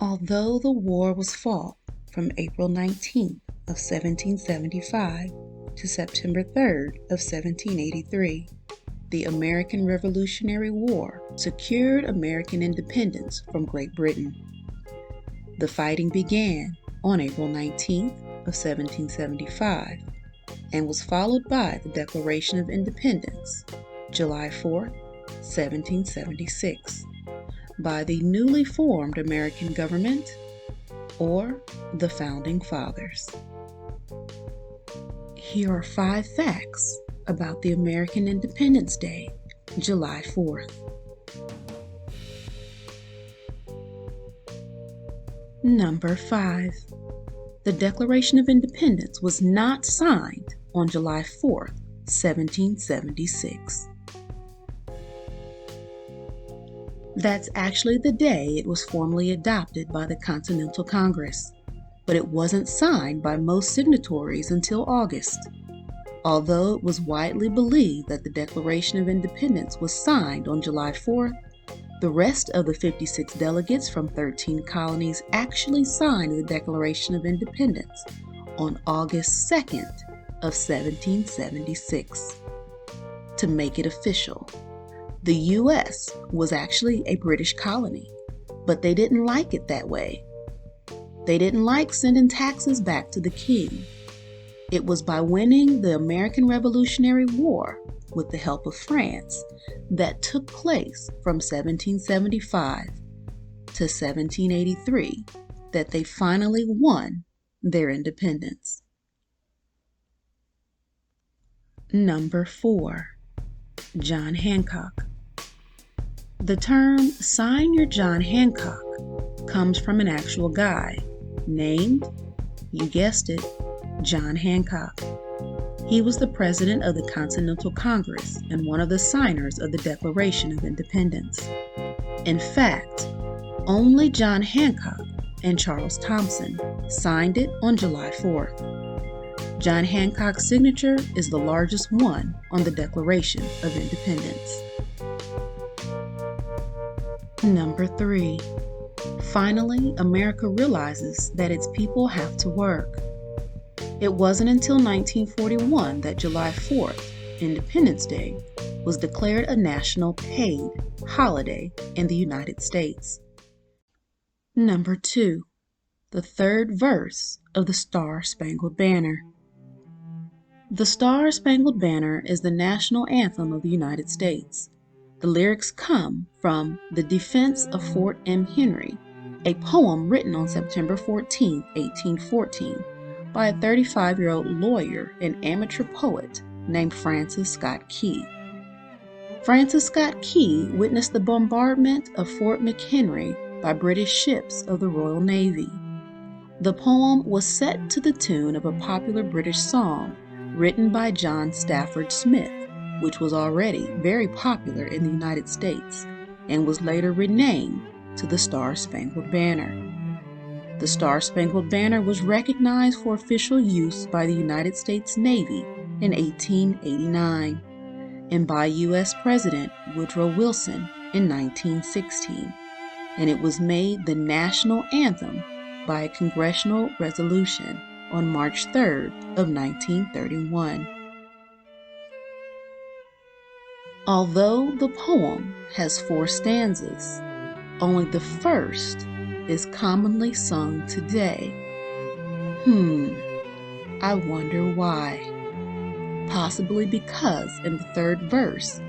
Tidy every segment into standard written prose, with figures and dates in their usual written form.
Although the war was fought from April 19th of 1775 to September 3rd of 1783, the American Revolutionary War secured American independence from Great Britain. The fighting began on April 19th of 1775 and was followed by the Declaration of Independence, July 4th, 1776, by the newly formed American government, or the Founding Fathers. Here are 5 facts about the American Independence Day, July 4th. Number 5. The Declaration of Independence was not signed on July 4th, 1776. That's actually the day it was formally adopted by the Continental Congress, but it wasn't signed by most signatories until August. Although it was widely believed that the Declaration of Independence was signed on July 4th, the rest of the 56 delegates from 13 colonies actually signed the Declaration of Independence on August 2nd of 1776. To make it official, the U.S. was actually a British colony, but they didn't like it that way. They didn't like sending taxes back to the king. It was by winning the American Revolutionary War with the help of France that took place from 1775 to 1783 that they finally won their independence. Number 4. John Hancock. The term "sign your John Hancock" comes from an actual guy named, you guessed it, John Hancock. He was the president of the Continental Congress and one of the signers of the Declaration of Independence. In fact, only John Hancock and Charles Thompson signed it on July 4th. John Hancock's signature is the largest one on the Declaration of Independence. Number 3. Finally, America realizes that its people have to work. It wasn't until 1941 that July 4th, Independence Day, was declared a national paid holiday in the United States. Number 2. The third verse of the Star-Spangled Banner. The Star-Spangled Banner is the national anthem of the United States. The lyrics come from The Defense of Fort McHenry, a poem written on September 14, 1814, by a 35-year-old lawyer and amateur poet named Francis Scott Key. Francis Scott Key witnessed the bombardment of Fort McHenry by British ships of the Royal Navy. The poem was set to the tune of a popular British song written by John Stafford Smith, which was already very popular in the United States and was later renamed to the Star-Spangled Banner. The Star-Spangled Banner was recognized for official use by the United States Navy in 1889 and by U.S. President Woodrow Wilson in 1916, and it was made the national anthem by a congressional resolution on March 3rd of 1931. Although the poem has 4 stanzas, only the first is commonly sung today. I wonder why. Possibly because in the 3rd verse,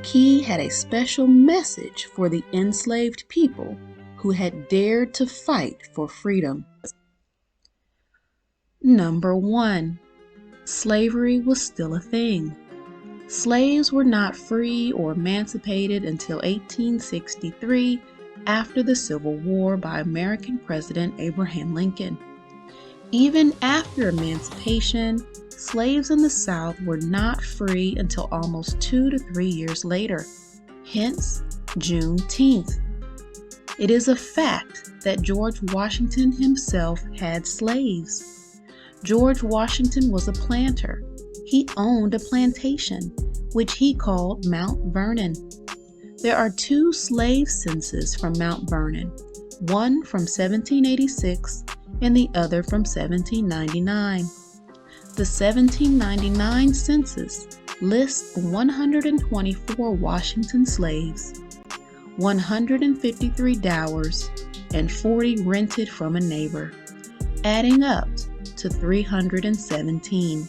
Key had a special message for the enslaved people who had dared to fight for freedom. Number 1. Slavery was still a thing. Slaves were not free or emancipated until 1863 after the Civil War by American President Abraham Lincoln. Even after emancipation, slaves in the South were not free until almost 2 to 3 years later, hence Juneteenth. It is a fact that George Washington himself had slaves. George Washington was a planter. He owned a plantation, which he called Mount Vernon. There are 2 slave censuses from Mount Vernon, one from 1786 and the other from 1799. The 1799 census lists 124 Washington slaves, 153 dowers, and 40 rented from a neighbor, adding up to 317.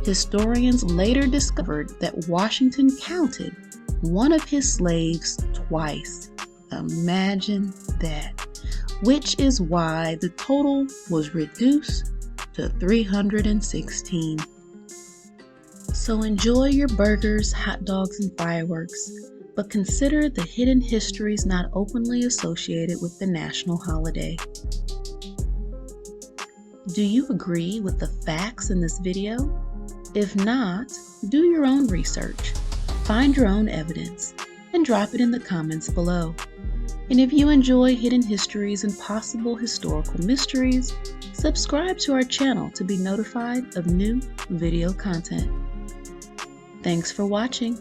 Historians later discovered that Washington counted one of his slaves twice. Imagine that. Which is why the total was reduced to 316. So enjoy your burgers, hot dogs, and fireworks, but consider the hidden histories not openly associated with the national holiday. Do you agree with the facts in this video? If not, do your own research, find your own evidence, and drop it in the comments below. And if you enjoy hidden histories and possible historical mysteries, subscribe to our channel to be notified of new video content. Thanks for watching.